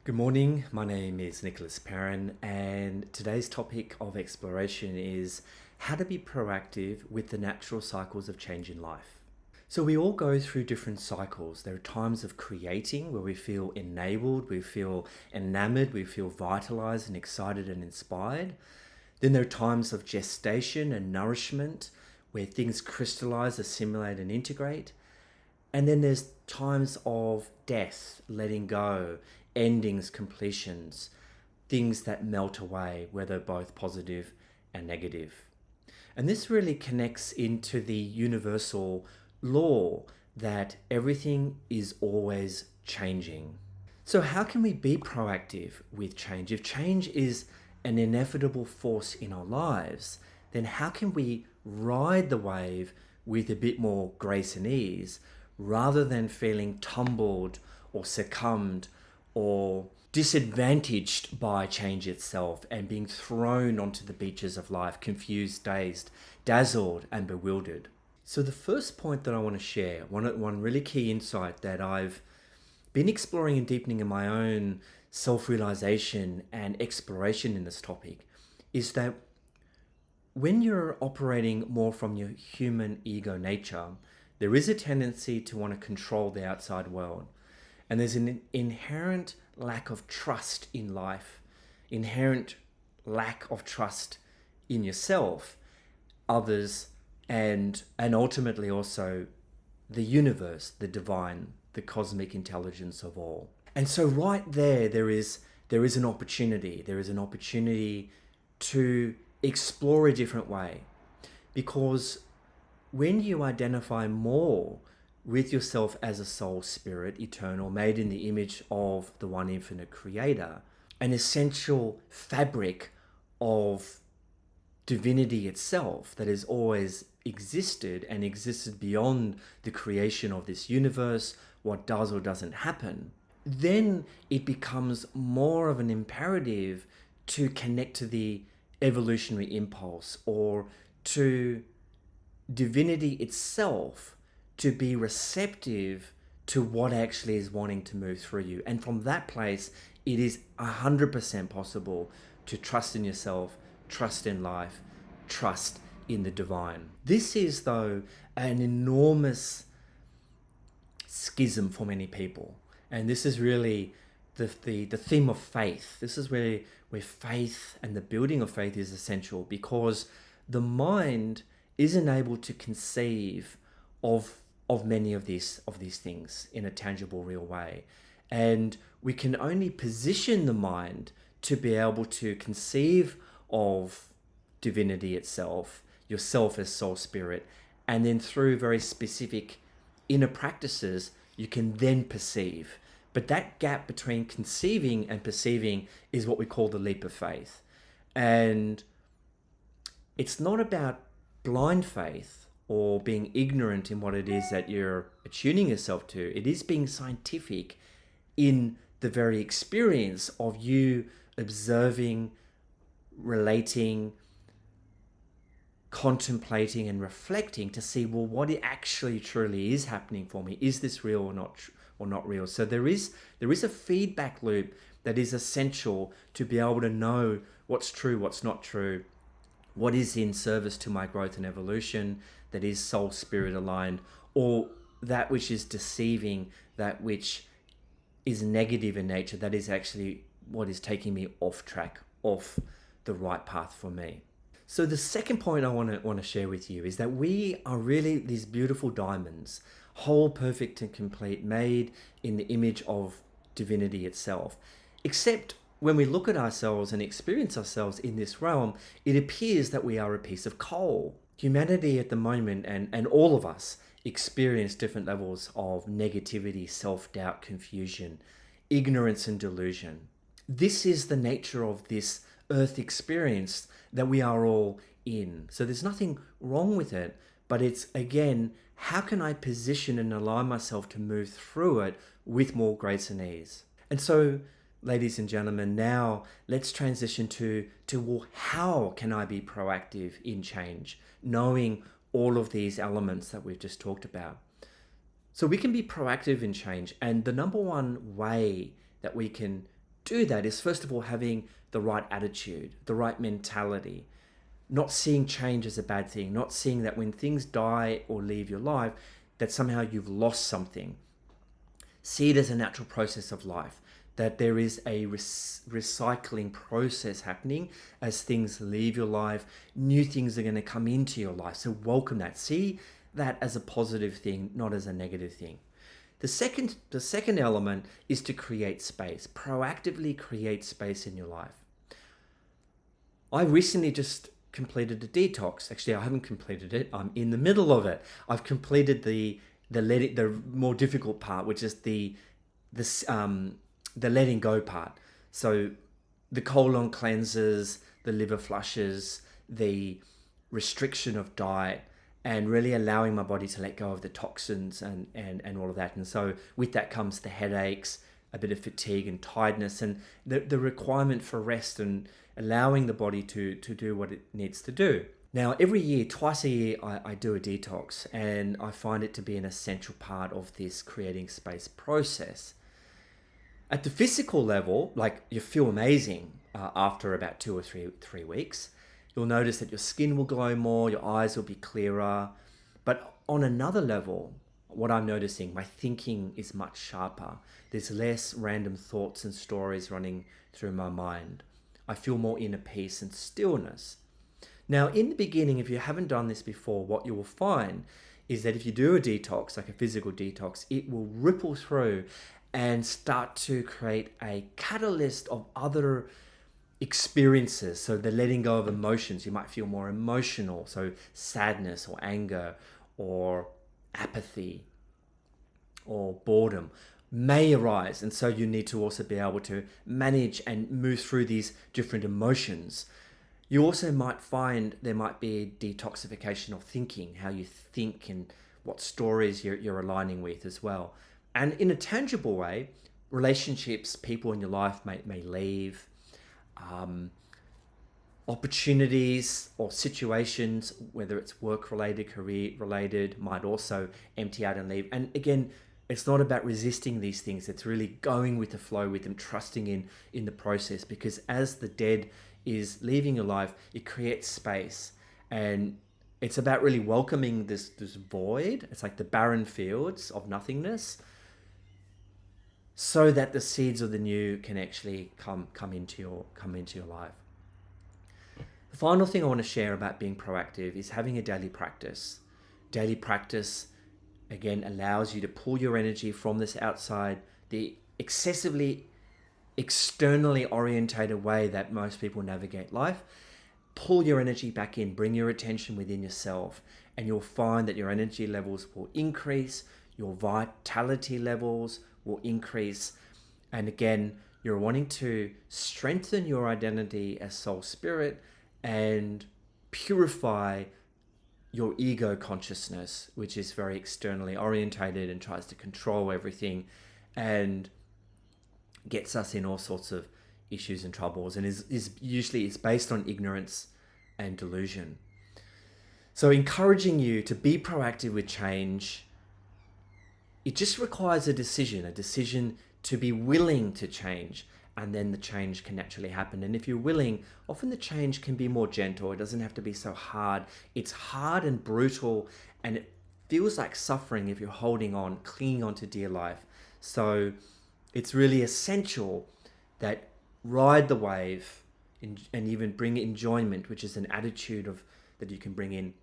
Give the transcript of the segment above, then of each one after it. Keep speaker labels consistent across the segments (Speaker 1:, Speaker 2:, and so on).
Speaker 1: Good morning, my name is Nicholas Perrin, and today's topic of exploration is how to be proactive with the natural cycles of change in life. So, we all go through different cycles. There are times of creating where we feel enabled, we feel enamored, we feel vitalized and excited and inspired. Then there are times of gestation and nourishment where things crystallize, assimilate, and integrate. And then there's times of death, letting go, endings, completions, things that melt away, whether both positive and negative. And this really connects into the universal law that everything is always changing. So, how can we be proactive with change? If change is an inevitable force in our lives, then how can we ride the wave with a bit more grace and ease rather than feeling tumbled or succumbed or disadvantaged by change itself and being thrown onto the beaches of life, confused, dazed, dazzled, and bewildered? So, the first point that I want to share, one really key insight that I've been exploring and deepening in my own self-realization and exploration in this topic, is that when you're operating more from your human ego nature, there is a tendency to want to control the outside world. And there's an inherent lack of trust in life, inherent lack of trust in yourself, others, and ultimately also the universe, the divine, the cosmic intelligence of all. And so right there is an opportunity. There is an opportunity to explore a different way. Because when you identify more with yourself as a soul spirit, eternal, made in the image of the one infinite creator, an essential fabric of divinity itself that has always existed and existed beyond the creation of this universe, what does or doesn't happen, then it becomes more of an imperative to connect to the evolutionary impulse or to divinity itself, to be receptive to what actually is wanting to move through you. And from that place, it is 100% possible to trust in yourself, trust in life, trust in the divine. This is, though, an enormous schism for many people. And this is really the theme of faith. This is where faith and the building of faith is essential, because the mind isn't able to conceive of many of these things in a tangible, real way. And we can only position the mind to be able to conceive of divinity itself, yourself as soul spirit, and then through very specific inner practices, you can then perceive. But that gap between conceiving and perceiving is what we call the leap of faith. And it's not about blind faith or being ignorant in what it is that you're attuning yourself to. It is being scientific in the very experience of you observing, relating, contemplating, and reflecting to see, well, what it actually truly is happening for me. Is this real or not real? So there is a feedback loop that is essential to be able to know what's true, what's not true, what is in service to my growth and evolution, that is soul spirit aligned, or that which is deceiving, that which is negative in nature, that is actually what is taking me off track, off the right path for me. So the second point I want to share with you is that we are really these beautiful diamonds, whole, perfect, and complete, made in the image of divinity itself. Except when we look at ourselves and experience ourselves in this realm, it appears that we are a piece of coal. Humanity at the moment, and all of us, experience different levels of negativity, self-doubt, confusion, ignorance, and delusion. This is the nature of this earth experience that we are all in. So there's nothing wrong with it, but it's, again, how can I position and align myself to move through it with more grace and ease? And so, ladies and gentlemen, now let's transition to well, how can I be proactive in change, knowing all of these elements that we've just talked about. So we can be proactive in change, and the number one way that we can do that is, first of all, having the right attitude, the right mentality, not seeing change as a bad thing, not seeing that when things die or leave your life, that somehow you've lost something. See it as a natural process of life, that there is a recycling process happening as things leave your life. New things are going to come into your life. So welcome that. See that as a positive thing, not as a negative thing. The second element is to create space. Proactively create space in your life. I recently just completed a detox. Actually, I haven't completed it. I'm in the middle of it. I've completed the more difficult part, which is the letting go part. So the colon cleanses, the liver flushes, the restriction of diet, and really allowing my body to let go of the toxins and all of that. And so with that comes the headaches, a bit of fatigue and tiredness, and the requirement for rest and allowing the body to do what it needs to do. Now, every year, twice a year, I do a detox, and I find it to be an essential part of this creating space process. At the physical level, like, you feel amazing after about 2 or 3 weeks. You'll notice that your skin will glow more, your eyes will be clearer. But on another level, what I'm noticing, my thinking is much sharper. There's less random thoughts and stories running through my mind. I feel more inner peace and stillness. Now, in the beginning, if you haven't done this before, what you will find is that if you do a detox, like a physical detox, it will ripple through and start to create a catalyst of other experiences. So the letting go of emotions, you might feel more emotional. So sadness or anger or apathy or boredom may arise. And so you need to also be able to manage and move through these different emotions. You also might find there might be a detoxification of thinking, how you think and what stories you're aligning with as well. And in a tangible way, relationships, people in your life may leave. Opportunities or situations, whether it's work-related, career-related, might also empty out and leave. And again, it's not about resisting these things. It's really going with the flow with them, trusting in the process, because as the dead is leaving your life, it creates space. And it's about really welcoming this void. It's like the barren fields of nothingness, so that the seeds of the new can actually come into your life. The final thing I want to share about being proactive is having a daily practice. Daily practice, again, allows you to pull your energy from this outside, the excessively externally orientated way that most people navigate life. Pull your energy back in, bring your attention within yourself, and you'll find that your energy levels will increase, your vitality levels will increase. And again, you're wanting to strengthen your identity as soul spirit and purify your ego consciousness, which is very externally orientated and tries to control everything and gets us in all sorts of issues and troubles, and is usually it's based on ignorance and delusion. So encouraging you to be proactive with change, it just requires a decision to be willing to change, and then the change can naturally happen. And if you're willing, often the change can be more gentle. It doesn't have to be so hard. It's hard and brutal, and it feels like suffering if you're holding on, clinging on to dear life. So it's really essential that ride the wave and even bring enjoyment, which is an attitude that you can bring in,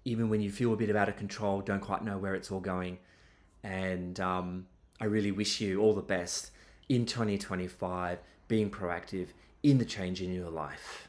Speaker 1: even when you feel a bit out of control, don't quite know where it's all going. And I really wish you all the best in 2025, being proactive in the change in your life.